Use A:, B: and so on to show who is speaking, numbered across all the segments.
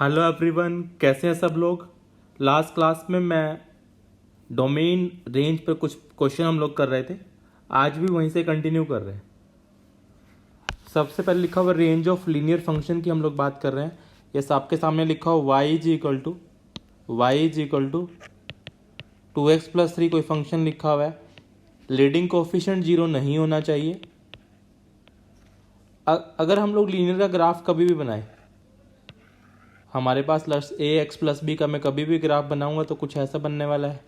A: Hello everyone, कैसे हैं सब लोग। लास्ट क्लास में मैं डोमेन रेंज पर कुछ क्वेश्चन हम लोग कर रहे थे। आज भी वहीं से कंटिन्यू कर रहे हैं। सबसे पहले लिखा हुआ रेंज ऑफ लीनियर फंक्शन की हम लोग बात कर रहे हैं। यस, आपके सामने लिखा हुआ y is equal to 2x+3 कोई फंक्शन लिखा हुआ है। लीडिंग कोफिशिएंट 0 नहीं होना चाहिए। अगर हम लोग लीनियर का ग्राफ कभी भी बनाए, हमारे पास ax+b का मैं कभी भी ग्राफ बनाऊंगा तो कुछ ऐसा बनने वाला है।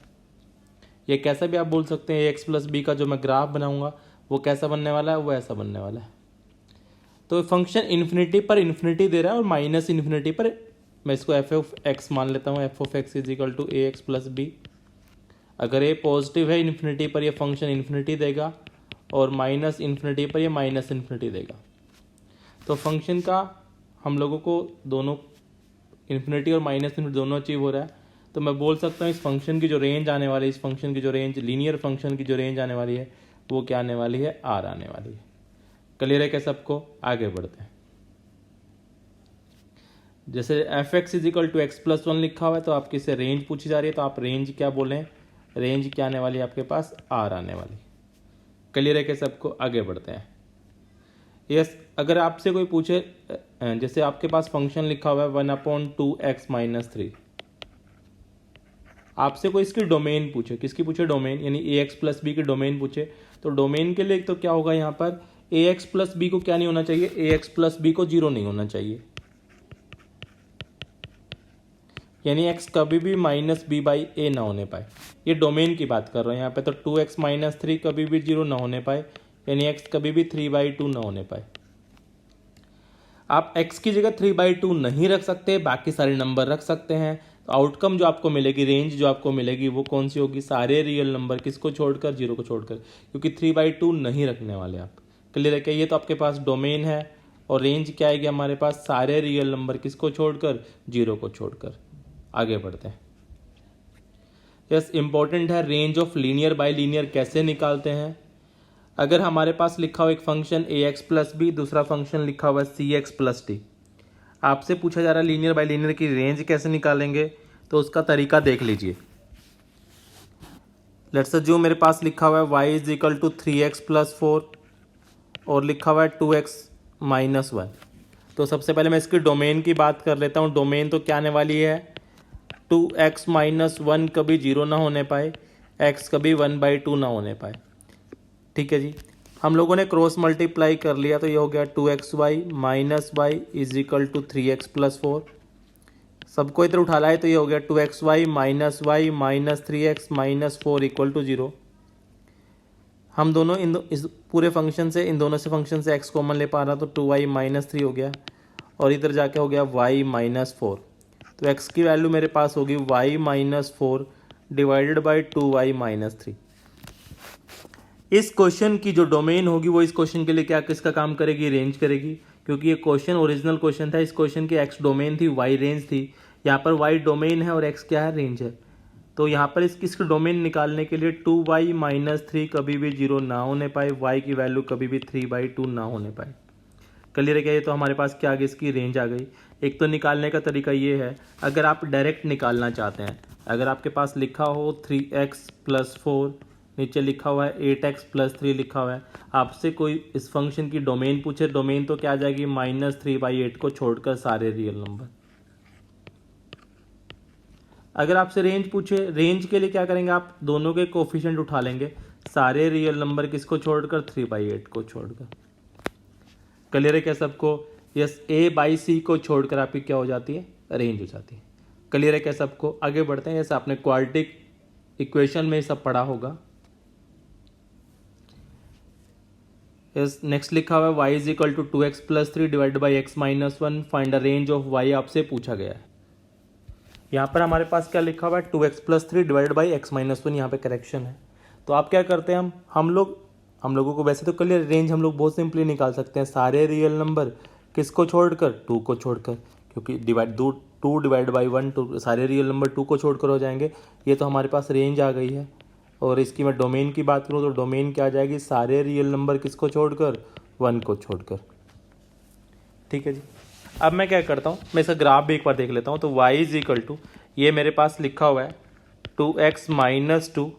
A: ये कैसा भी आप बोल सकते हैं, ax+b का जो मैं ग्राफ बनाऊंगा वो कैसा बनने वाला है, वो ऐसा बनने वाला है। तो फंक्शन इन्फिनिटी पर इन्फिनिटी दे रहा है और माइनस इन्फिनिटी पर मैं इसको f(x) मान लेता हूँ। f(x) is equal to ax+b। अगर ये पॉजिटिव है इन्फिनिटी पर, ये फंक्शन इन्फिनिटी देगा और माइनस इन्फिनिटी पर ये माइनस इन्फिनिटी देगा। तो फंक्शन का हम लोगों को दोनों इन्फिनिटी और माइनस इन्फिनिटी दोनों अचीव हो रहा है। तो मैं बोल सकता हूँ इस फंक्शन की जो रेंज आने वाली है, इस फंक्शन की जो रेंज लीनियर फंक्शन की जो रेंज आने वाली है वो क्या आने वाली है, आर आने वाली है। क्लियर है क्या सबको? आगे बढ़ते हैं। जैसे f(x) is equal to x+1 लिखा हुआ है तो आपकी से रेंज पूछी जा रही है, तो आप रेंज क्या बोलें, रेंज क्या आने वाली है आपके पास, आर आने वाली। क्लियर है क्या सबको? आगे बढ़ते हैं। यस, अगर आपसे कोई पूछे, जैसे आपके पास फंक्शन लिखा हुआ है 1/2x-3, आपसे कोई इसकी डोमेन पूछे, किसकी पूछे, डोमेन, यानी ax+b की डोमेन पूछे, तो डोमेन के लिए तो क्या होगा यहाँ पर, ax+b को क्या नहीं होना चाहिए, ax+b को 0 नहीं होना चाहिए, यानी x कभी भी -b/a ना होने पाए। ये डोमेन की बात कर रहे हैं यहाँ पे। तो 2x-3 कभी भी 0 ना होने पाए, यानी x कभी भी 3/2 ना होने पाए। आप x की जगह 3/2 नहीं रख सकते, बाकी सारे नंबर रख सकते हैं। तो आउटकम जो आपको मिलेगी, रेंज जो आपको मिलेगी वो कौन सी होगी, सारे रियल नंबर, किसको छोड़कर, 0 को छोड़कर, क्योंकि 3/2 नहीं रखने वाले आप। क्लियर है क्या? ये तो आपके पास डोमेन है और रेंज क्या आएगी हमारे पास, सारे रियल नंबर, किसको छोड़कर, 0 को छोड़कर। आगे बढ़ते हैं। यस, इंपॉर्टेंट है, range of linear by linear कैसे निकालते हैं। अगर हमारे पास लिखा हुआ एक फंक्शन ax+b, दूसरा फंक्शन लिखा हुआ cx+d, आपसे पूछा जा रहा है लीनियर बाई लीनियर की रेंज कैसे निकालेंगे, तो उसका तरीका देख लीजिए। लेट्स जो मेरे पास लिखा हुआ है y is equal to 3x+4 और लिखा हुआ है 2x-1। तो सबसे पहले मैं इसकी डोमेन की बात कर लेता हूँ। डोमेन तो क्या आने वाली है, 2x-1 कभी 0 ना होने पाए, x कभी 1/2 ना होने पाए। ठीक है जी, हम लोगों ने क्रॉस मल्टीप्लाई कर लिया तो ये हो गया 2xy minus y is equal to 3x+4। सबको इधर उठा लाए तो ये हो गया 2xy minus y minus 3x minus 4 equal to 0। हम दोनों इस पूरे फंक्शन से, इन दोनों से फंक्शन से x कॉमन ले पा रहा तो 2y माइनस 3 हो गया और इधर जाके हो गया y माइनस 4। तो x की वैल्यू मेरे पास होगी y minus 4 divided by 2y minus 3। इस क्वेश्चन की जो डोमेन होगी वो इस क्वेश्चन के लिए क्या, किसका काम करेगी, रेंज करेगी। क्योंकि ये क्वेश्चन ओरिजिनल क्वेश्चन था, इस क्वेश्चन की x डोमेन थी, y रेंज थी। यहाँ पर y डोमेन है और x क्या है, रेंज है। तो यहाँ पर इसकी डोमेन निकालने के लिए 2y माइनस 3 कभी भी 0 ना होने पाए, y की वैल्यू कभी भी 3/2 ना होने पाए। क्लियर है क्या? ये तो हमारे पास क्या आ गई, इसकी रेंज आ गई। एक तो निकालने का तरीका ये है, अगर आप डायरेक्ट निकालना चाहते हैं, अगर आपके पास लिखा हो 3x+4, नीचे लिखा हुआ है 8x+3 लिखा हुआ है, आपसे कोई इस फंक्शन की डोमेन पूछे, डोमेन तो क्या आ जाएगी, -3/8 को छोड़कर सारे रियल नंबर। अगर आपसे रेंज पूछे, रेंज के लिए क्या करेंगे, आप दोनों के कोफिशिएंट उठा लेंगे, सारे रियल नंबर किसको छोड़कर, 3/8 को छोड़कर। क्लियर है क्या सबको? यस, a/c को छोड़कर आपकी क्या हो जाती है, रेंज हो जाती है। क्लियर है क्या सबको? आगे बढ़ते हैं। यस, आपने क्वाड्रेटिक इक्वेशन में सब पढ़ा होगा। यस, नेक्स्ट लिखा हुआ है y is equal to 2x+3 divide by x-1 find the range of y, आपसे पूछा गया है। यहाँ पर हमारे पास क्या लिखा हुआ है, 2x+3 डिवाइड बाई x-1, यहाँ पे करेक्शन है। तो आप क्या करते हैं, हम लोगों को वैसे तो क्लियर, रेंज हम लोग बहुत सिंपली निकाल सकते हैं, सारे रियल नंबर किसको छोड़कर, 2 को छोड़कर, क्योंकि 2 डिवाइड बाई 1, सारे रियल नंबर 2 को छोड़कर हो जाएंगे। ये तो हमारे पास रेंज आ गई है। और इसकी मैं डोमेन की बात करूँ तो डोमेन क्या आ जाएगी, सारे रियल नंबर किसको छोड़कर, 1 को छोड़कर। ठीक है जी, अब मैं क्या करता हूँ, मैं इसका ग्राफ भी एक बार देख लेता हूँ। तो y इज इक्वल टू, ये मेरे पास लिखा हुआ है 2x माइनस टू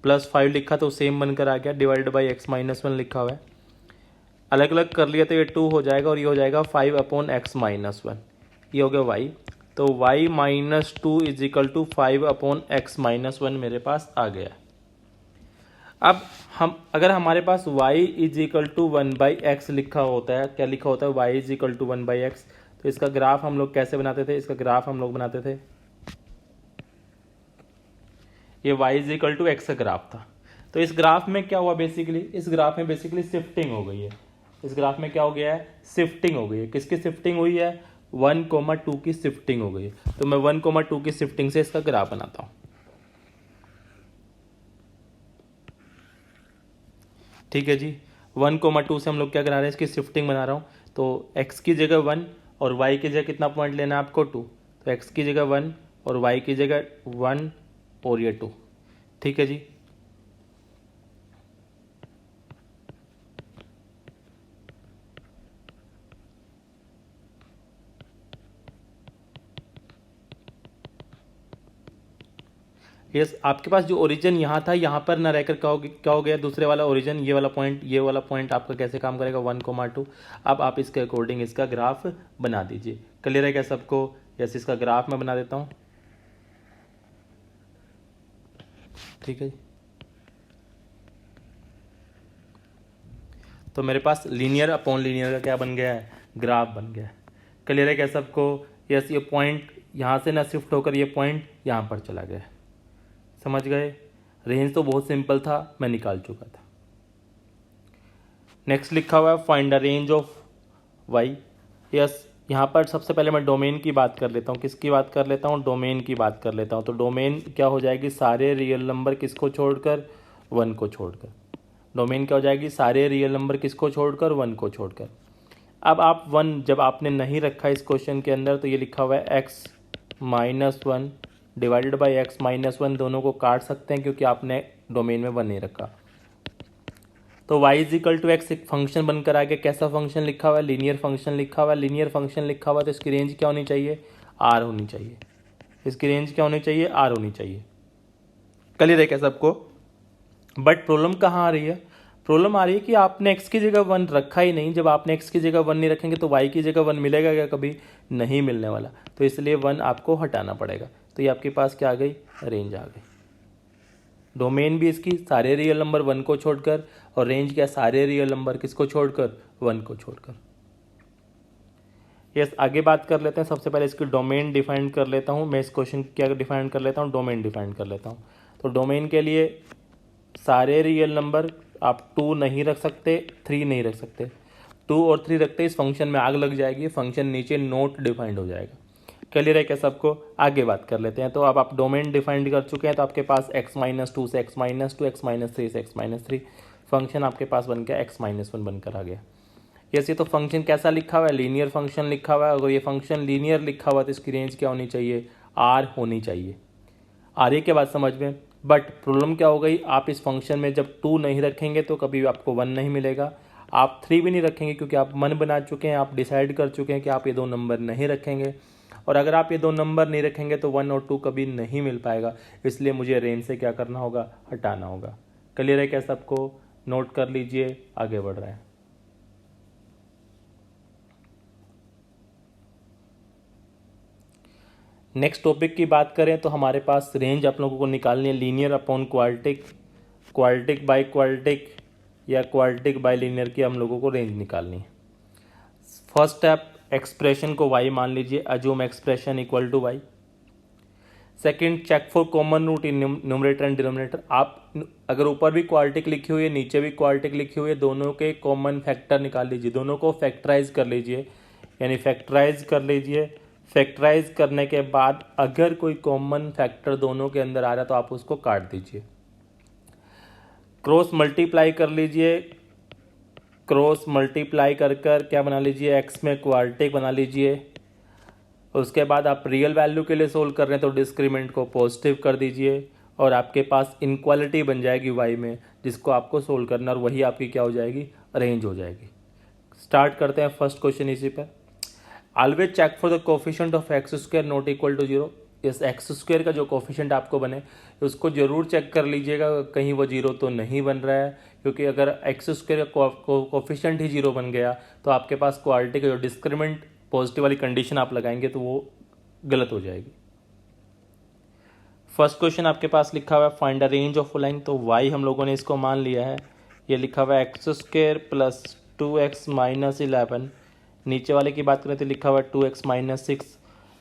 A: प्लस 5 लिखा तो सेम बनकर आ गया, डिवाइडेड बाई x माइनस 1 लिखा हुआ है। अलग अलग कर लिया तो ये 2 हो जाएगा और ये हो जाएगा 5/x माइनस 1, ये हो गया y। तो y minus 2 is equal to 5/x minus 1 मेरे पास आ गया। अब हम अगर हमारे पास y is equal to 1/x लिखा होता है, क्या लिखा होता है, y is equal to 1/x, तो इसका ग्राफ हम लोग कैसे बनाते थे, इसका ग्राफ हम लोग बनाते थे, ये y is equal to x का ग्राफ था। तो इस ग्राफ में क्या हुआ बेसिकली, इस ग्राफ में बेसिकली शिफ्टिंग हो गई है। इस ग्राफ में क्या हो गया है, शिफ्टिंग हो गई है। किसकी शिफ्टिंग हुई है, 1,2 की शिफ्टिंग हो गई है। तो मैं 1,2 की शिफ्टिंग से इसका ग्राफ बनाता हूँ। ठीक है जी, 1,2 से हम लोग क्या करा रहे हैं, इसकी शिफ्टिंग बना रहा हूँ। तो x की जगह 1 और y की जगह कितना पॉइंट लेना है आपको, 2। तो x की जगह 1 और y की जगह 1 और ये 2। ठीक है जी, यस आपके पास जो ओरिजिन यहाँ था, यहाँ पर ना रहकर क्या हो गया, दूसरे वाला ओरिजिन, ये वाला पॉइंट आपका कैसे काम करेगा, 1,2। अब आप इसके अकॉर्डिंग इसका ग्राफ बना दीजिए। क्लियर है क्या सबको, यस इसका ग्राफ मैं बना देता हूँ। ठीक है, तो मेरे पास लीनियर अपॉन लीनियर का क्या बन गया है, ग्राफ बन गया है। क्लियर है क्या सबको, यस ये पॉइंट यहाँ से ना शिफ्ट होकर ये पॉइंट यहाँ पर चला गया, समझ गए। रेंज तो बहुत सिंपल था, मैं निकाल चुका था। नेक्स्ट लिखा हुआ है find the range of y. Yes यहाँ पर सबसे पहले मैं डोमेन की बात कर लेता हूँ। किसकी बात कर लेता हूँ, डोमेन की बात कर लेता हूँ। तो डोमेन क्या हो जाएगी, सारे रियल नंबर किसको छोड़कर, 1 को छोड़कर। डोमेन क्या हो जाएगी, सारे रियल नंबर किसको छोड़कर, 1 को छोड़कर। अब आप 1 जब आपने नहीं रखा इस क्वेश्चन के अंदर, तो ये लिखा हुआ है x minus 1 divided by x minus 1, दोनों को काट सकते हैं क्योंकि आपने डोमेन में 1 नहीं रखा। तो y is equal to x एक फंक्शन बनकर आ गया। कैसा फंक्शन लिखा हुआ है, लीनियर फंक्शन लिखा हुआ है। लीनियर फंक्शन लिखा हुआ है तो इसकी रेंज क्या होनी चाहिए, r होनी चाहिए। इसकी रेंज क्या होनी चाहिए, r होनी चाहिए। क्लियर है क्या सबको। बट प्रॉब्लम कहाँ आ रही है, प्रॉब्लम आ रही है कि आपने x की जगह 1 रखा ही नहीं। जब आपने x की जगह 1 नहीं रखेंगे तो y की जगह 1 मिलेगा क्या, कभी नहीं मिलने वाला। तो इसलिए 1 आपको हटाना पड़ेगा। तो ये आपके पास क्या आ गई, रेंज आ गई। डोमेन भी इसकी सारे रियल नंबर 1 को छोड़कर, और रेंज क्या, सारे रियल नंबर किसको छोड़कर, 1 को छोड़कर। यस आगे बात कर लेते हैं। सबसे पहले इसकी डोमेन डिफाइन कर लेता हूँ मैं। इस क्वेश्चन क्या डिफाइन कर लेता हूँ, डोमेन डिफाइन कर लेता हूँ। तो डोमेन के लिए सारे रियल नंबर आप 2 नहीं रख सकते, 3 नहीं रख सकते। 2 और 3 रखते इस फंक्शन में आग लग जाएगी, फंक्शन नीचे नोट डिफाइंड हो जाएगा। क्लियर है क्या सबको। आगे बात कर लेते हैं। तो अब आप डोमेन डिफाइंड कर चुके हैं, तो आपके पास x-2 से x-2, x-3 से x-3 फंक्शन आपके पास बन गया, x-1 बनकर आ गया। यस ये तो फंक्शन कैसा लिखा हुआ है, लीनियर फंक्शन लिखा हुआ है। अगर ये फंक्शन लीनियर लिखा हुआ है तो इसकी रेंज क्या होनी चाहिए, r होनी चाहिए। आ रही है क्या बात समझ में। बट प्रॉब्लम क्या हो गई, आप इस फंक्शन में जब 2 नहीं रखेंगे तो कभी आपको 1 नहीं मिलेगा। आप 3 भी नहीं रखेंगे क्योंकि आप मन बना चुके हैं, आप डिसाइड कर चुके हैं कि आप ये 2 नंबर नहीं रखेंगे। और अगर आप ये 2 नंबर नहीं रखेंगे तो 1 और 2 कभी नहीं मिल पाएगा। इसलिए मुझे रेंज से क्या करना होगा, हटाना होगा। क्लियर है क्या सबको, नोट कर लीजिए, आगे बढ़ रहे हैं। नेक्स्ट टॉपिक की बात करें तो हमारे पास रेंज आप लोगों को निकालनी है linear upon quadratic, quadratic by quadratic या क्वाड्रेटिक बाय लीनियर की हम लोगों को रेंज निकालनी है। फर्स्ट स्टेप, एक्सप्रेशन को y मान लीजिए, assume expression equal to y। Second, check for common root in numerator and denominator. आप अगर ऊपर भी क्वाड्रेटिक लिखी हुई है, नीचे भी क्वाड्रेटिक लिखी हुई है, दोनों के कॉमन फैक्टर निकाल लीजिए, दोनों को फैक्टराइज कर लीजिए, यानी फैक्टराइज कर लीजिए। फैक्टराइज करने के बाद अगर कोई कॉमन फैक्टर दोनों के अंदर आ रहा है तो आप उसको काट दीजिए। क्रॉस मल्टीप्लाई कर लीजिए, क्रॉस मल्टीप्लाई कर कर क्या बना लीजिए, x में क्वाड्रेटिक बना लीजिए। उसके बाद आप रियल वैल्यू के लिए सोल्व कर रहे हैं तो डिस्क्रीमेंट को पॉजिटिव कर दीजिए और आपके पास इनक्वालिटी बन जाएगी y में, जिसको आपको सोल्व करना, और वही आपकी क्या हो जाएगी, रेंज हो जाएगी। स्टार्ट करते हैं फर्स्ट क्वेश्चन इसी पर। Always check for the coefficient of x square not equal to 0। इस एक्स स्क्वायर का जो कोफिशिएंट आपको बने उसको जरूर चेक कर लीजिएगा कहीं वो 0 तो नहीं बन रहा है, क्योंकि अगर एक्स स्क्वायर का कोफिशिएंट ही 0 बन गया तो आपके पास क्वालिटी का जो डिस्क्रिमिनेंट पॉजिटिव वाली कंडीशन आप लगाएंगे तो वो गलत हो जाएगी। फर्स्ट क्वेश्चन आपके पास लिखा हुआ है find the range of line, तो y हम लोगों ने इसको मान लिया है, ये लिखा हुआ है x square plus 2x minus 11। नीचे वाले की बात करें तो लिखा हुआ है 2x माइनस 6।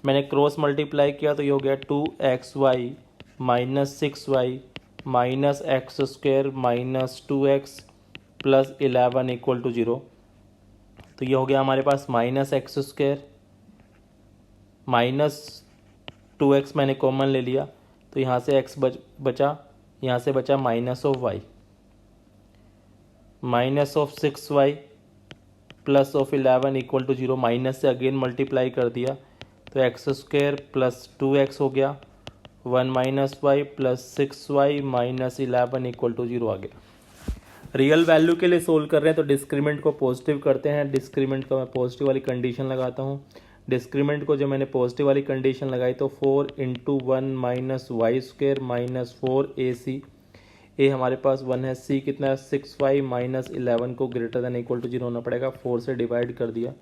A: मैंने क्रॉस मल्टीप्लाई किया तो ये हो गया 2xy minus 6y minus x square minus 2x plus 11 equal to 0। तो ये हो गया हमारे पास minus x square minus 2x मैंने कॉमन ले लिया तो यहाँ से x बचा, यहाँ से बचा minus of y minus of 6y plus of 11 equal to 0। Minus से अगेन मल्टीप्लाई कर दिया तो एक्स स्क्वायर प्लस 2x हो गया 1 minus y plus 6y minus 11 equal to 0 आ गया। रियल वैल्यू के लिए सोल्व कर रहे हैं तो डिस्क्रीमेंट को पॉजिटिव करते हैं। डिस्क्रीमेंट का मैं पॉजिटिव वाली कंडीशन लगाता हूँ। डिस्क्रीमेंट को जब मैंने पॉजिटिव वाली कंडीशन लगाई तो 4 into 1 minus y square minus 4ac, a हमारे पास 1 है, सी कितना है 6y माइनस 11 को ग्रेटर देन इक्वल टू 0 होना पड़ेगा, 4 से डिवाइड कर दिया,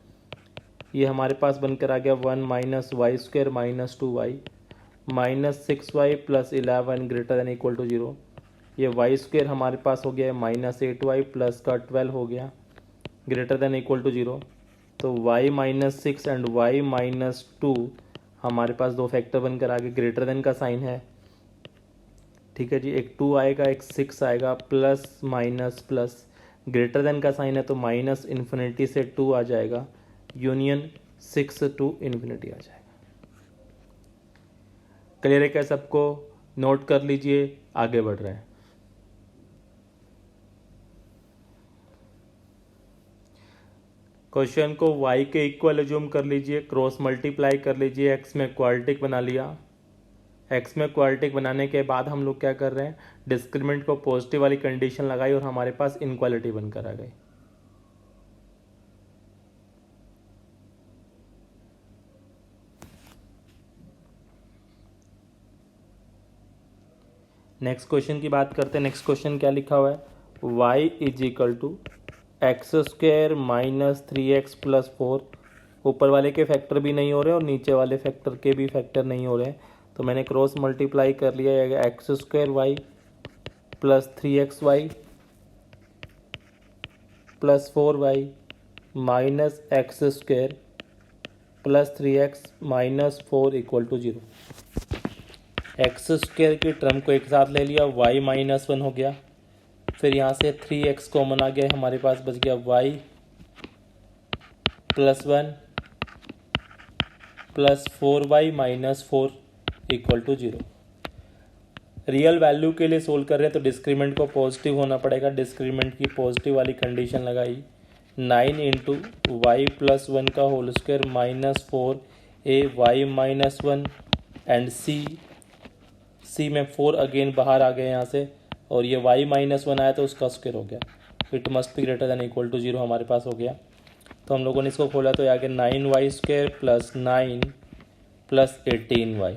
A: ये हमारे पास बनकर आ गया 1 minus y square minus 2y minus 6y plus 11 greater than equal to 0। ये वाई स्क्वायर हमारे पास हो गया है माइनस 8y प्लस का 12 हो गया ग्रेटर देन इक्वल टू 0। तो y minus 6 and y minus 2 हमारे पास दो फैक्टर बनकर आगे ग्रेटर देन का साइन है, ठीक है जी। एक 2 आएगा एक 6 आएगा, plus minus plus greater than का साइन है तो माइनस इन्फिनिटी से 2 आ जाएगा, यूनियन 6 टू इन्फिनिटी आ जाएगा। क्लियर है क्या सबको? नोट कर लीजिए, आगे बढ़ रहे हैं। क्वेश्चन को y के इक्वल एज्यूम कर लीजिए, क्रॉस मल्टीप्लाई कर लीजिए, x में क्वाड्रेटिक बना लिया। x में क्वाड्रेटिक बनाने के बाद हम लोग क्या कर रहे हैं, डिस्क्रिमिनेंट को पॉजिटिव वाली कंडीशन लगाई और हमारे पास इनक्वालिटी बनकर आ गई। नेक्स्ट क्वेश्चन की बात करते हैं। नेक्स्ट क्वेश्चन क्या लिखा हुआ है, y is equal to x square minus 3x plus 4। ऊपर वाले के फैक्टर भी नहीं हो रहे और नीचे वाले फैक्टर के भी फैक्टर नहीं हो रहे, तो मैंने क्रॉस मल्टीप्लाई कर लिया, x square y plus 3xy plus 4y minus x square plus 3x minus 4 equal to 0। X square की टर्म को एक साथ ले लिया, y माइनस 1 हो गया, फिर यहाँ से 3x कॉमन आ गया, हमारे पास बच गया y plus 1 plus 4y minus 4 equal to 0। Real value के लिए सोल्व कर रहे हैं तो डिस्क्रीमेंट को पॉजिटिव होना पड़ेगा। डिस्क्रीमेंट की पॉजिटिव वाली कंडीशन लगाई, 9 इंटू वाई प्लस 1 का whole square minus 4 a y minus 1 and c में 4 अगेन बाहर आ गए यहाँ से, और ये y माइनस 1 आया तो उसका स्क्वायर हो गया, it must be greater than equal to 0 हमारे पास हो गया। तो हम लोगों ने इसको खोला तो आगे 9y square plus 9 plus 18y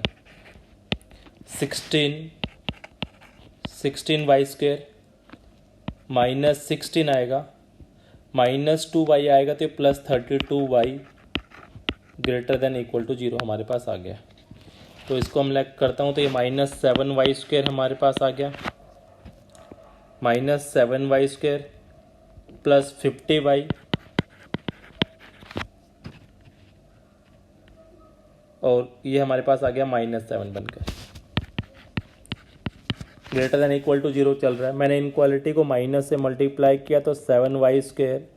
A: 16y square minus 16 आएगा, माइनस 2y आएगा तो plus 32y greater than equal to 0 हमारे पास आ गया। तो इसको हम लैग करता हूँ तो ये माइनस 7y स्क्वायर हमारे पास आ गया, minus 7y square plus 50y और ये हमारे पास आ गया माइनस 7 बनकर ग्रेटर देन इक्वल टू 0 चल रहा है। मैंने इनक्वालिटी को माइनस से मल्टीप्लाई किया तो 7y square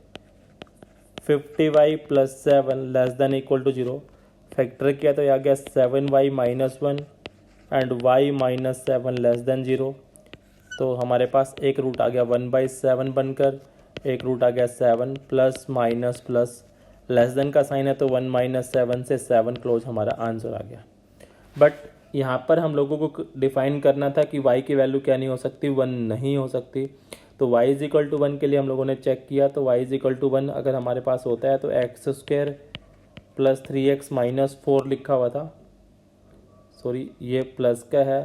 A: 50y plus 7 less than equal to 0, factor किया तो ये आ गया 7y minus 1 and y minus 7 less than 0। तो हमारे पास एक रूट आ गया 1/7 बनकर, एक रूट आ गया 7 plus minus plus less than का साइन है तो 1 माइनस 7 से 7 क्लोज हमारा आंसर आ गया। बट यहाँ पर हम लोगों को डिफाइन करना था कि y की वैल्यू क्या नहीं हो सकती, 1 नहीं हो सकती। तो y इज इक्वल टू 1 के लिए हम लोगों ने चेक किया, तो y इज इक्वल टू 1 अगर हमारे पास होता है तो x square plus 3x minus 4 लिखा हुआ था, सॉरी ये प्लस का है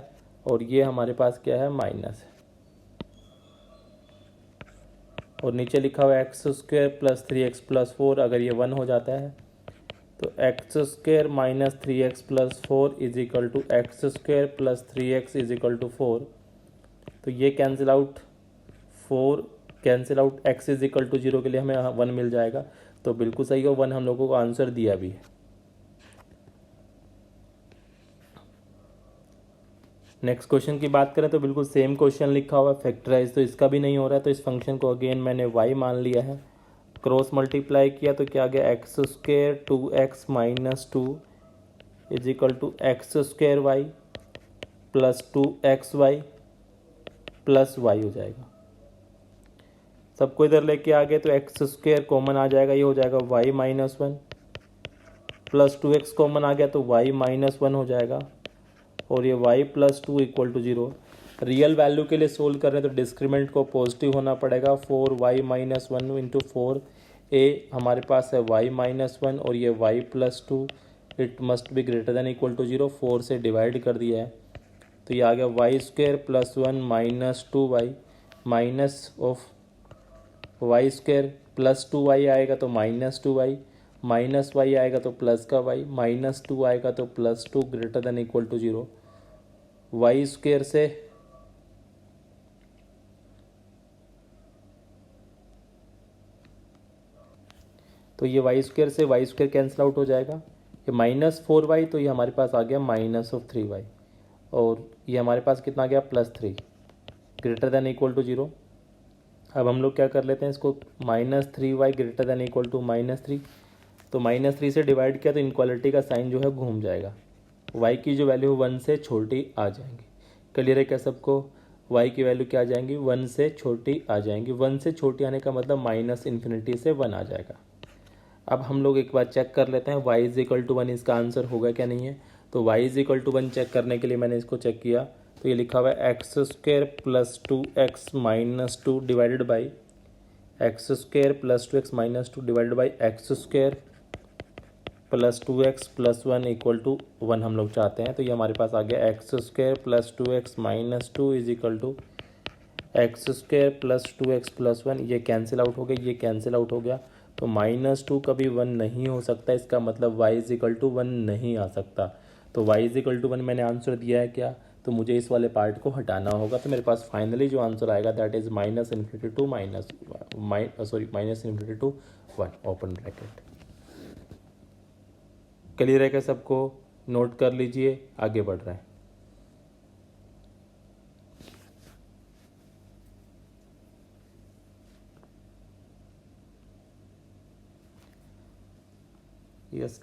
A: और ये हमारे पास क्या है माइनस है, और नीचे लिखा हुआ है x square plus 3x plus 4, अगर ये 1 हो जाता है तो x square minus 3x plus 4 is equal to x square plus 3x is equal to 4। तो ये cancel out, 4 cancel out, x is equal to 0 के लिए हमें 1 मिल जाएगा। तो बिल्कुल सही है, 1 हम लोगों को आंसर दिया भी है। नेक्स्ट क्वेश्चन की बात करें तो बिल्कुल सेम क्वेश्चन लिखा हुआ है, फैक्टराइज तो इसका भी नहीं हो रहा है, तो इस फंक्शन को अगेन मैंने y मान लिया है, क्रॉस मल्टीप्लाई किया तो क्या आ गया x square 2x minus 2 is equal to x square y plus 2xy plus y हो जाएगा। सबको इधर लेके आ गए तो एक्स स्क्वायर कॉमन आ जाएगा, ये हो जाएगा y minus 1 plus 2x common आ गया तो y माइनस 1 हो जाएगा, और ये y plus 2 equal to 0। Real value के लिए सोल्व कर रहे हैं तो डिस्क्रिमिनेंट को पॉजिटिव होना पड़ेगा, 4y माइनस 1 इंटू 4a हमारे पास है y माइनस 1 और ये y plus 2, it must be greater than equal to 0, 4 से डिवाइड कर दिया है तो ये आ गया y square plus 1 minus 2y minus of y square plus 2y आएगा तो माइनस 2y, माइनस y आएगा तो प्लस का y, माइनस 2 आएगा तो plus 2 greater than equal to 0। Y square से तो ये वाई स्क्वायर से वाई स्क्वायर कैंसिल आउट हो जाएगा, ये माइनस 4y तो ये हमारे पास आ गया माइनस ऑफ 3y, और ये हमारे पास कितना आ गया plus 3 greater than equal to 0। अब हम लोग क्या कर लेते हैं इसको, minus 3y greater than equal to minus 3, तो माइनस 3 से डिवाइड किया तो इनक्वालिटी का साइन जो है घूम जाएगा, y की जो वैल्यू 1 से छोटी आ जाएंगी। क्लियर है क्या सबको, y की वैल्यू क्या आ जाएंगी 1 से छोटी आ जाएंगी, 1 से छोटी आने का मतलब माइनस इन्फिनिटी से 1 आ जाएगा। अब हम लोग एक बार चेक कर लेते हैं y इज इक्वल टू 1 इसका आंसर होगा क्या नहीं है। तो y is equal to 1 check करने के लिए मैंने इसको चेक किया, तो ये लिखा हुआ है x square plus 2x minus 2 divided by x square plus 2x minus 2 divided by x square plus 2x plus 1 equal to 1 हम लोग चाहते हैं। तो ये हमारे पास आ गया x square plus 2x minus 2 is equal to x square plus 2x plus 1, ये कैंसिल आउट हो गया, ये कैंसिल आउट हो गया, तो माइनस 2 कभी 1 नहीं हो सकता, इसका मतलब y इज इक्वल टू 1 नहीं आ सकता। तो y इज इक्वल टू 1 मैंने आंसर दिया है क्या, तो मुझे इस वाले पार्ट को हटाना होगा, तो मेरे पास फाइनली जो आंसर आएगा that is minus infinity to minus infinity to 1 open bracket. Clear है क्या सबको, नोट कर लीजिए, आगे बढ़ रहे हैं। यस,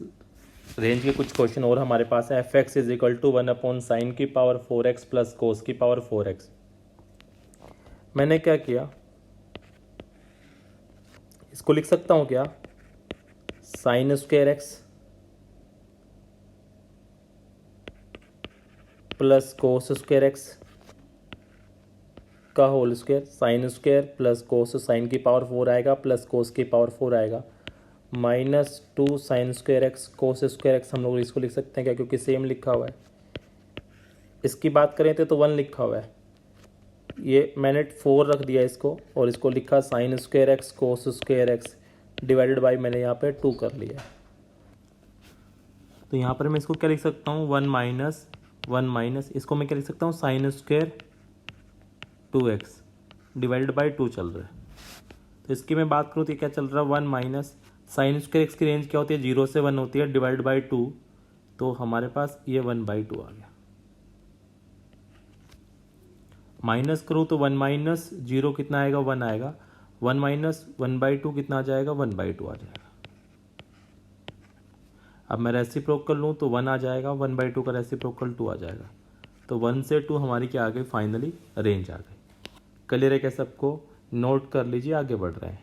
A: रेंज के कुछ क्वेश्चन और हमारे पास है। F x is equal to 1 upon sine की पावर 4x प्लस कोस की पावर 4x। मैंने क्या किया, इसको लिख सकता हूं क्या, sine square x plus cos square x का whole square, sine square plus cos, sine की पावर 4 आएगा प्लस कोस की पावर 4 आएगा, minus 2 sine square x cos square x, हम लोग इसको लिख सकते हैं क्या, क्योंकि सेम लिखा हुआ है। इसकी बात करें तो 1 लिखा हुआ है, ये मैंने 4 रख दिया इसको, और इसको लिखा sign square x cos square x divided by मैंने यहाँ पे 2 कर लिया। तो यहाँ पर मैं इसको क्या लिख सकता हूँ, 1 माइनस इसको मैं क्या लिख सकता हूँ, sine square 2x divided by 2 चल रहा है। तो इसकी मैं बात करूँ तो क्या चल रहा है, 1 माइनस साइन स्क्वायर एक्स की रेंज क्या होती है, 0 से 1 होती है, डिवाइड बाई 2, तो हमारे पास ये 1/2 आ गया। माइनस करूँ तो 1 माइनस 0 कितना आएगा, 1 आएगा, 1 माइनस 1/2 कितना आ जाएगा, 1/2 आ जाएगा। अब मैं रेसिप्रोकल कर लूँ तो 1 आ जाएगा, 1/2 का रेसिप्रोकल 2 आ जाएगा, तो 1 से 2 हमारी क्या आ गई, फाइनली रेंज आ गई। क्लियर है क्या सबको, नोट कर लीजिए, आगे बढ़ रहे हैं।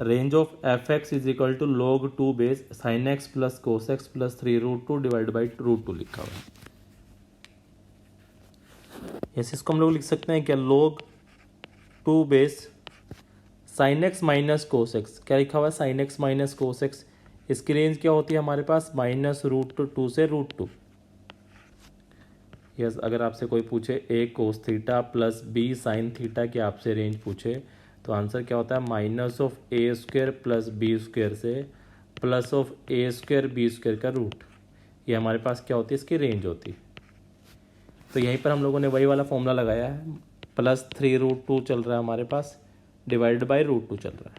A: Range of f x is equal to log 2 base sine x plus cos x plus 3√2 divide by √2 लिखा हुआ है। यस, इसको हम लोग लिख सकते हैं क्या, log 2 base sine x minus cos x, क्या लिखा हुआ है, sine x minus cos x. इसकी रेंज क्या होती है हमारे पास, -√2 से √2। यस, अगर आपसे कोई पूछे a cos theta plus b sine theta की आपसे रेंज पूछे तो आंसर क्या होता है, -(a² प्लस b² से +(a²b² का रूट। ये हमारे पास क्या होती है, इसकी रेंज होती है। तो यहीं पर हम लोगों ने वही वाला फॉर्मूला लगाया है, +3√2 चल रहा है हमारे पास, डिवाइड बाई √2 चल रहा है।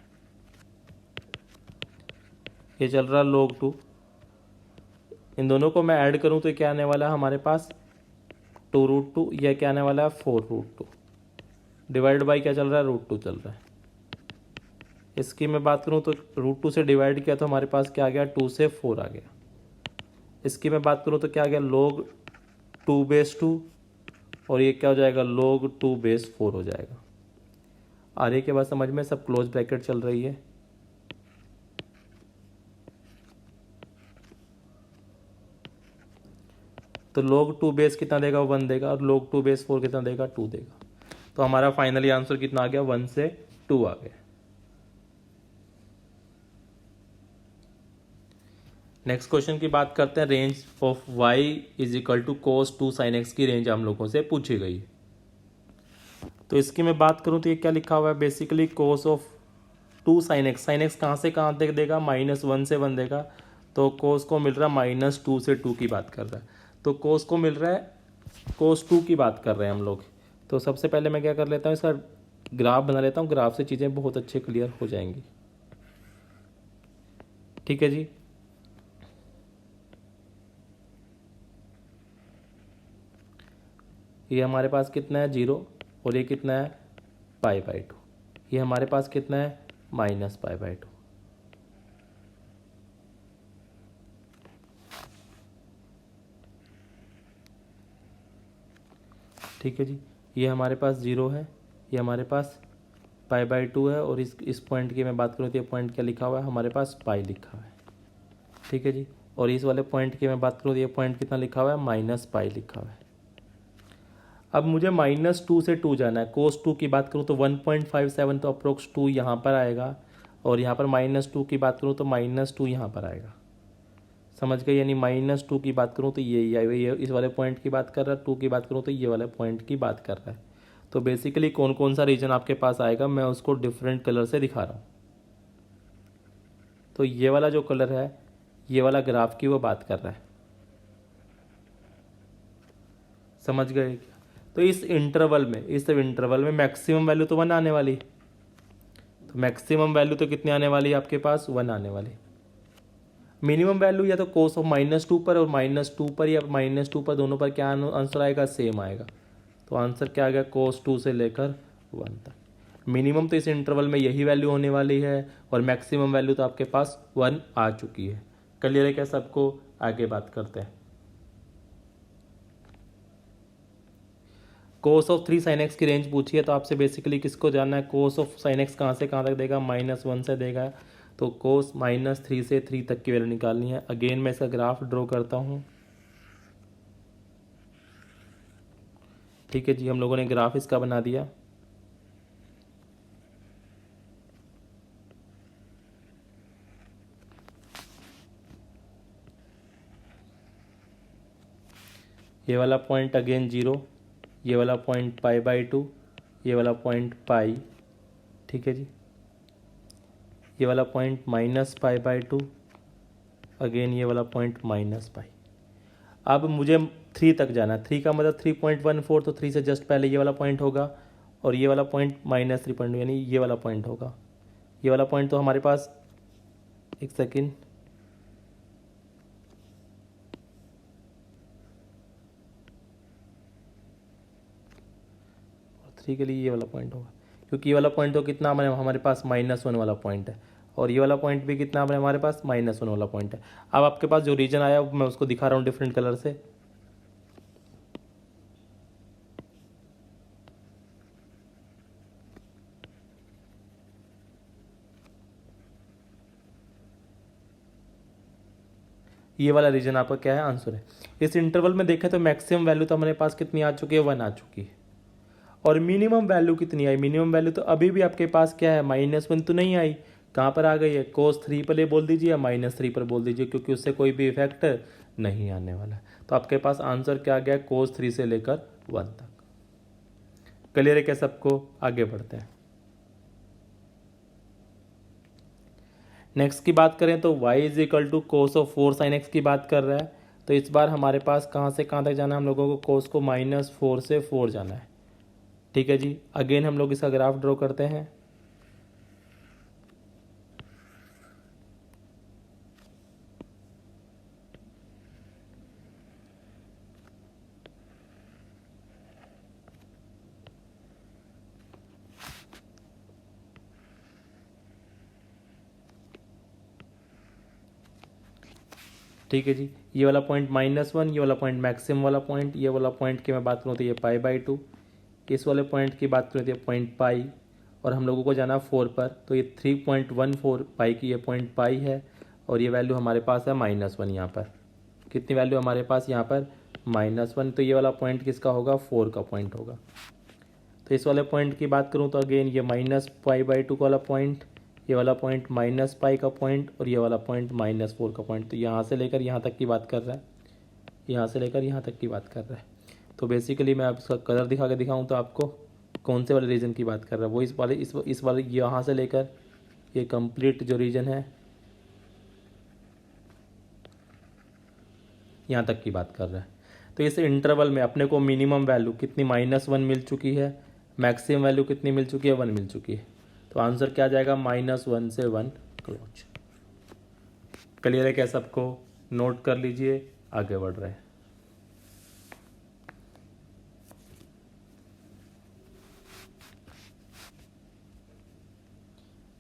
A: ये चल रहा है log 2। इन दोनों को मैं ऐड करूं तो क्या आने वाला है हमारे पास, 2√2, यह क्या आने वाला है, 4√2, डिवाइड बाई क्या चल रहा है, √2 चल रहा है। इसकी मैं बात करूं तो √2 से डिवाइड किया तो हमारे पास क्या आ गया, 2 से 4 आ गया। इसकी मैं बात करूं तो क्या आ गया, log 2 बेस 2, और ये क्या हो जाएगा, log 2 बेस 4 हो जाएगा। आ रही के बाद समझ में, सब क्लोज ब्रैकेट चल रही है। तो log 2 बेस कितना देगा, 1 देगा, और log 2 बेस 4 कितना देगा, 2 देगा। तो हमारा फाइनली आंसर कितना आ गया, 1 से 2 आ गया। नेक्स्ट क्वेश्चन की बात करते हैं, range of y is equal to cos 2 sin x की रेंज हम लोगों से पूछी गई है। तो इसकी मैं बात करूं तो ये क्या लिखा हुआ है, basically cos of 2 sin x कहाँ से कहाँ तक देगा, -1 से 1 देगा। तो cos को मिल रहा है -2 से 2 की बात कर रहा है, तो cos को मिल रहा है, cos 2 की बात कर रहे हैं हम लोग। तो सबसे पहले मैं क्या कर लेता हूँ, इसका ग्राफ बना लेता हूँ, ग्राफ से चीज़ें बहुत अच्छे क्लियर हो जाएंगी। ठीक है जी, ये हमारे पास कितना है, 0, और ये कितना है, π/2। ये हमारे पास कितना है, -π/2। ठीक है जी, ये हमारे पास 0 है, ये हमारे पास π/2 है, और इस पॉइंट की मैं बात करूँ तो ये पॉइंट क्या लिखा हुआ है हमारे पास, पाई लिखा हुआ है। ठीक है जी, और इस वाले पॉइंट की मैं बात करूँ तो ये पॉइंट कितना लिखा हुआ है, -π लिखा हुआ है। अब मुझे -2 से 2 जाना है, cos 2 की बात करूँ तो 1.57, तो अप्रोक्स 2 यहाँ पर आएगा, और यहाँ पर -2 की बात करूँ तो -2 यहाँ पर आएगा। समझ गए, यानी -2 की बात करूँ तो ये इस वाले पॉइंट की बात कर रहा है, 2 की बात करूँ तो ये वाले पॉइंट की बात कर रहा है। तो बेसिकली कौन कौन सा रीजन आपके पास आएगा, मैं उसको डिफरेंट कलर से दिखा रहा हूँ। तो ये वाला जो कलर है, ये वाला ग्राफ की वो बात कर रहा है। समझ गए, तो इस इंटरवल में मैक्सिमम वैल्यू तो 1 आने वाली, तो मैक्सिमम वैल्यू तो कितनी आने वाली है आपके पास, 1 आने वाली। मिनिमम वैल्यू या तो cos ऑफ -2 पर और -2 पर या -2 पर, दोनों पर क्या आंसर आएगा, सेम आएगा। तो आंसर क्या आ गया, cos 2 से लेकर 1 तक। मिनिमम तो इस इंटरवल में यही वैल्यू होने वाली है, और मैक्सिमम वैल्यू तो आपके पास 1 आ चुकी है। क्लियर है क्या सबको, आगे बात करते हैं। cos ऑफ 3 sin x की रेंज पूछी है, तो आपसे बेसिकली किसको जानना है, cos ऑफ sin x कहाँ से कहाँ तक देगा, -1 से देगा। तो cos -3 से 3 तक की वैल्यू निकालनी है। अगेन मैं इसका ग्राफ ड्रॉ करता हूँ। ठीक है जी, हम लोगों ने ग्राफ इसका बना दिया। ये वाला पॉइंट अगेन 0, ये वाला पॉइंट π/2, ये वाला पॉइंट पाई। ठीक है जी, ये वाला पॉइंट -π/2, अगेन ये वाला पॉइंट -π। अब मुझे 3 तक जाना है, 3 का मतलब 3.14, तो 3 से जस्ट पहले ये वाला पॉइंट होगा, और ये वाला पॉइंट -3, यानी ये वाला पॉइंट होगा। ये वाला पॉइंट तो हमारे पास, एक सेकेंड, और 3 के लिए ये वाला पॉइंट होगा, क्योंकि ये वाला पॉइंट तो कितना हमारे पास, -1 वाला पॉइंट है, और ये वाला पॉइंट भी कितना हमारे पास, -1 वाला पॉइंट है। अब आपके पास जो रीजन आया मैं उसको दिखा रहा हूँ डिफरेंट कलर से। ये वाला रीजन आपका क्या है, आंसर है। इस इंटरवल में देखें तो मैक्सिमम वैल्यू तो हमारे पास कितनी आ चुकी है, 1 आ चुकी है। और मिनिमम वैल्यू कितनी आई, मिनिमम वैल्यू तो अभी भी आपके पास क्या है, -1 तो नहीं आई, कहाँ पर आ गई है, cos3 पर बोल दीजिए या -3 पर बोल दीजिए, क्योंकि उससे कोई भी इफेक्ट नहीं आने वाला। तो आपके पास आंसर क्या आ गया, cos3 से लेकर 1 तक। क्लियर है क्या सबको, आगे बढ़ते हैं। नेक्स्ट की बात करें तो y = cos of 4 sin x की बात कर रहा है। तो इस बार हमारे पास कहाँ से कहाँ तक जाना है, हम लोगों को cos को -4 से 4 जाना है। ठीक है जी, अगेन हम लोग इसका ग्राफ ड्रॉ करते हैं। ठीक है जी, ये वाला पॉइंट -1, ये वाला पॉइंट मैक्सिमम वाला पॉइंट, ये वाला पॉइंट की मैं बात करूँ तो ये π/2, इस वाले पॉइंट की बात करूँ तो ये पॉइंट पाई, और हम लोगों को जाना 4 पर, तो ये 3.14 पाई की ये पॉइंट पाई है, और ये वैल्यू हमारे पास है -1 यहाँ पर। कितनी वैल्यू हमारे पास यहाँ पर, -1, तो ये वाला पॉइंट किसका होगा, 4 का पॉइंट होगा। तो इस वाले पॉइंट की बात करूँ तो अगेन ये -π/2 वाला पॉइंट, ये वाला पॉइंट -π का पॉइंट, और ये वाला पॉइंट -4 का पॉइंट। तो यहाँ से लेकर यहाँ तक की बात कर रहा है, यहाँ से लेकर यहाँ तक की बात कर रहा है। तो बेसिकली मैं आप इसका कलर दिखा के दिखाऊँ तो आपको कौन से वाले रीजन की बात कर रहा है, वो इस वाले यहाँ से लेकर ये कंप्लीट जो रीजन है यहाँ तक की बात कर रहा है। तो इस इंटरवल में अपने को मिनिमम वैल्यू कितनी, -1 मिल चुकी है, मैक्सिमम वैल्यू कितनी मिल चुकी है, 1 मिल चुकी है। तो आंसर क्या आ जाएगा, -1 से 1 क्लोज। क्लियर है क्या सबको, नोट कर लीजिए, आगे बढ़ रहे हैं।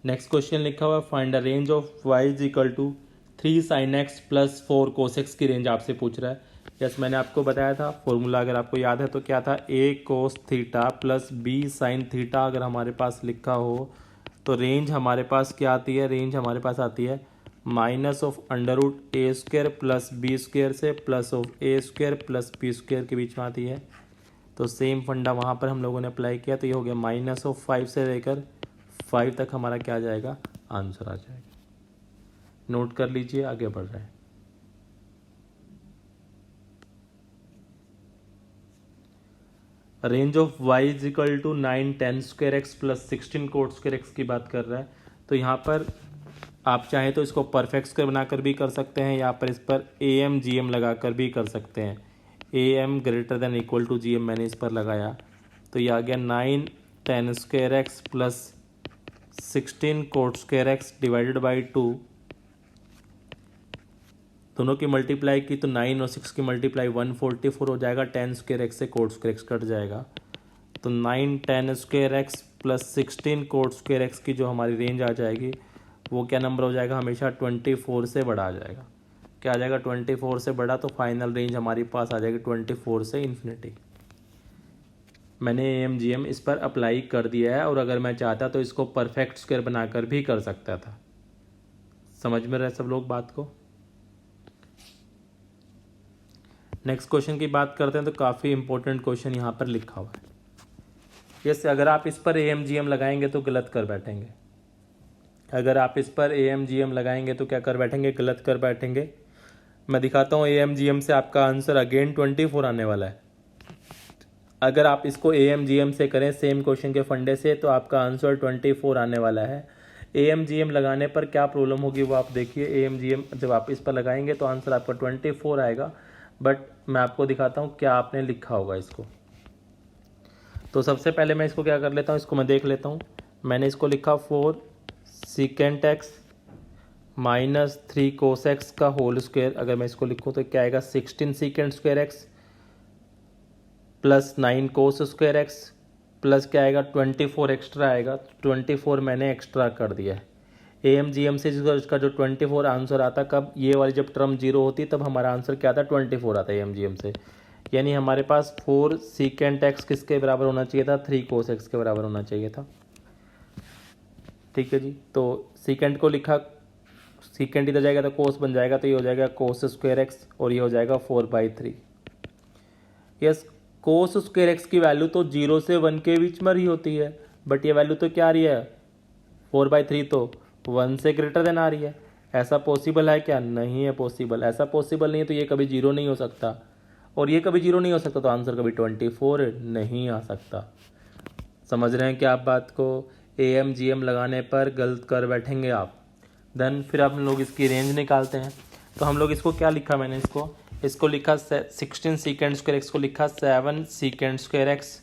A: नेक्स्ट क्वेश्चन लिखा हुआ है, find the range of y = 3 sin x + 4 cos x की रेंज आपसे पूछ रहा है। यस, मैंने आपको बताया था फॉर्मूला, अगर आपको याद है तो क्या था, a cos theta + b sin theta अगर हमारे पास लिखा हो तो रेंज हमारे पास क्या आती है, रेंज हमारे पास आती है -√a² + b² से +a² + b² के बीच में आती है। तो सेम फंडा वहाँ पर हम लोगों ने अप्लाई किया, तो ये हो गया -5 से लेकर 5 तक हमारा क्या आ जाएगा, आंसर आ जाएगा। नोट कर लीजिए, आगे बढ़ रहे हैं। Range of y = 9 tan² x + 16 cot² x की बात कर रहा है। तो यहाँ पर आप चाहें तो इसको परफेक्ट स्क्वायर बनाकर भी कर सकते हैं, या पर इस पर am/gm लगाकर भी कर सकते हैं। am > gm मैंने इस पर लगाया, तो ये आ गया 9 tan² x + 16 cot² x / 2, दोनों की मल्टीप्लाई की तो 9 और 6 की मल्टीप्लाई 144 हो जाएगा, tan² x से cot² x कट जाएगा। तो 9 tan² x + 16 cot² x की जो हमारी रेंज आ जाएगी वो क्या नंबर हो जाएगा, हमेशा 24 से बड़ा आ जाएगा। क्या आ जाएगा, 24 से बड़ा, तो फाइनल रेंज हमारी पास आ जाएगी 24 से इन्फिनिटी। मैंने am/gm इस पर अप्लाई कर दिया है, और अगर मैं चाहता तो इसको परफेक्ट स्क्वायर बनाकर भी कर सकता था। समझ में रहे सब लोग बात को। नेक्स्ट क्वेश्चन की बात करते हैं, तो काफ़ी इंपॉर्टेंट क्वेश्चन यहाँ पर लिखा हुआ है। यस, अगर आप इस पर am/gm लगाएंगे तो गलत कर बैठेंगे, अगर आप इस पर am/gm लगाएंगे तो क्या कर बैठेंगे, गलत कर बैठेंगे। मैं दिखाता हूँ am/gm से आपका आंसर अगेन 24 आने वाला है। अगर आप इसको am/gm से करें सेम क्वेश्चन के फंडे से, तो आपका आंसर 24 आने वाला है। am/gm लगाने पर क्या प्रॉब्लम होगी वो आप देखिए। am/gm जब आप इस पर लगाएंगे तो आंसर आपका 24 आएगा, बट मैं आपको दिखाता हूँ क्या आपने लिखा होगा इसको। तो सबसे पहले मैं इसको क्या कर लेता हूँ, इसको मैं देख लेता हूँ। मैंने इसको लिखा 4 secant x - 3 cos x का होल स्क्वायर। अगर मैं इसको लिखूँ तो क्या आएगा, 16 secant² x + 9 cos² x plus क्या आएगा, 24 एक्स्ट्रा आएगा। 24 मैंने एक्स्ट्रा कर दिया है। am/gm से इसका जो 24 आंसर आता, कब ये वाली जब टर्म 0 होती तब हमारा आंसर क्या आता, 24 आता है am/gm से। यानी हमारे पास 4 secant x किसके बराबर होना चाहिए था, 3 cos x के बराबर होना चाहिए था। ठीक है जी, तो secant को लिखा सीकेंट इधर जाएगा तो कोस बन जाएगा, तो ये हो जाएगा कोस स्क्वायर एक्स और ये हो जाएगा 4/3। यस, कोस स्क्वायर एक्स की वैल्यू तो 0 से 1 के बीच में ही होती है, बट ये वैल्यू तो क्या आ रही है 4/3, तो 1 से ग्रेटर देन आ रही है। ऐसा पॉसिबल है क्या? नहीं है पॉसिबल। ऐसा पॉसिबल नहीं है तो ये कभी 0 नहीं हो सकता, और ये कभी 0 नहीं हो सकता, तो आंसर कभी 24 नहीं आ सकता। समझ रहे हैं क्या आप बात को? AMGM लगाने पर गलत कर बैठेंगे आप। देन फिर हम लोग इसकी रेंज निकालते हैं। तो हम लोग इसको क्या लिखा, मैंने इसको लिखा 16 सीकेंड स्क्वायर एक्स को लिखा 7 सीकेंड स्क्वायर एक्स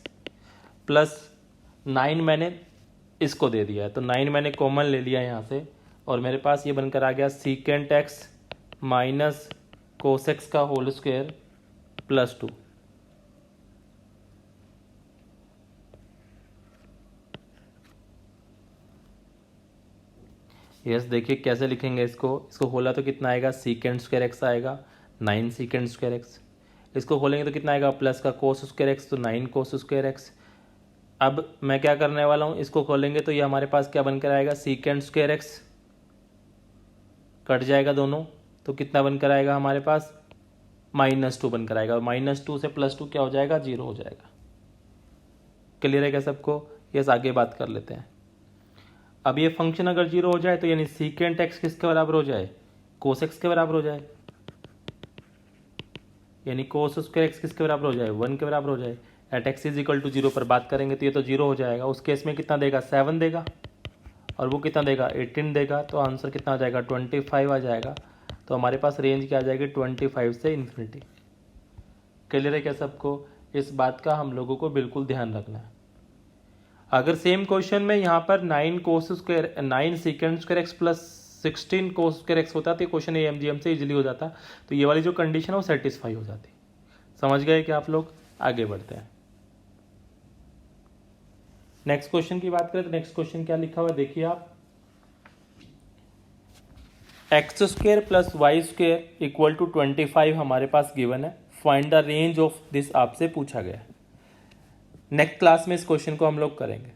A: प्लस 9 मैंने इसको दे दिया है, तो 9 मैंने कॉमन ले लिया यहाँ से, और मेरे पास ये बनकर आ गया secant x minus cos x का होल स्क्वायर प्लस 2। यस, देखिए कैसे लिखेंगे इसको खोला तो कितना आएगा सीकेंड स्क्वायर एक्स आएगा 9 सीकेंड स्क्वायर एक्स। इसको खोलेंगे तो कितना आएगा प्लस का कोस स्क्वायर एक्स, तो 9 कोस स्क्वायर एक्स। अब मैं क्या करने वाला हूँ, इसको खोलेंगे तो ये हमारे पास क्या बनकर आएगा सीकेंड स्क्वायर एक्स, कट जाएगा दोनों, तो कितना बनकर आएगा हमारे पास -2 बनकर आएगा। -2 से +2 क्या हो जाएगा 0 हो जाएगा। क्लियर है क्या सबको? यस, आगे बात कर लेते हैं। अब ये फंक्शन अगर 0 हो जाए तो यानी सीकेंट एक्स किसके बराबर हो जाए, कोस एक्स के बराबर हो जाए, यानी कोस स्क्वायर एक्स किसके बराबर हो जाए 1 के बराबर हो जाए। At x is equal to 0 पर बात करेंगे तो ये तो 0 हो जाएगा। उस केस में कितना देगा 7 देगा, और वो कितना देगा 18 देगा, तो आंसर कितना आ जाएगा 25 आ जाएगा। तो हमारे पास रेंज क्या आ जाएगी 25 से इन्फिनिटी। क्लियर है क्या सबको? इस बात का हम लोगों को बिल्कुल ध्यान रखना है। अगर सेम क्वेश्चन में यहाँ पर 9 सीकेंड स्क्वायर एक्स प्लस 16 कोस स्क्वायर एक्स होता तो ये क्वेश्चन AMGM से इजीली हो जाता, तो ये वाली जो कंडीशन है वो सेटिस्फाई हो जाती। समझ गए कि आप लोग? आगे बढ़ते हैं। नेक्स्ट क्वेश्चन की बात करें तो नेक्स्ट क्वेश्चन क्या लिखा हुआ है देखिए आप, x square plus y square equal to 25 हमारे पास गिवन है। Find the range of this आपसे पूछा गया है। नेक्स्ट क्लास में इस क्वेश्चन को हम लोग करेंगे।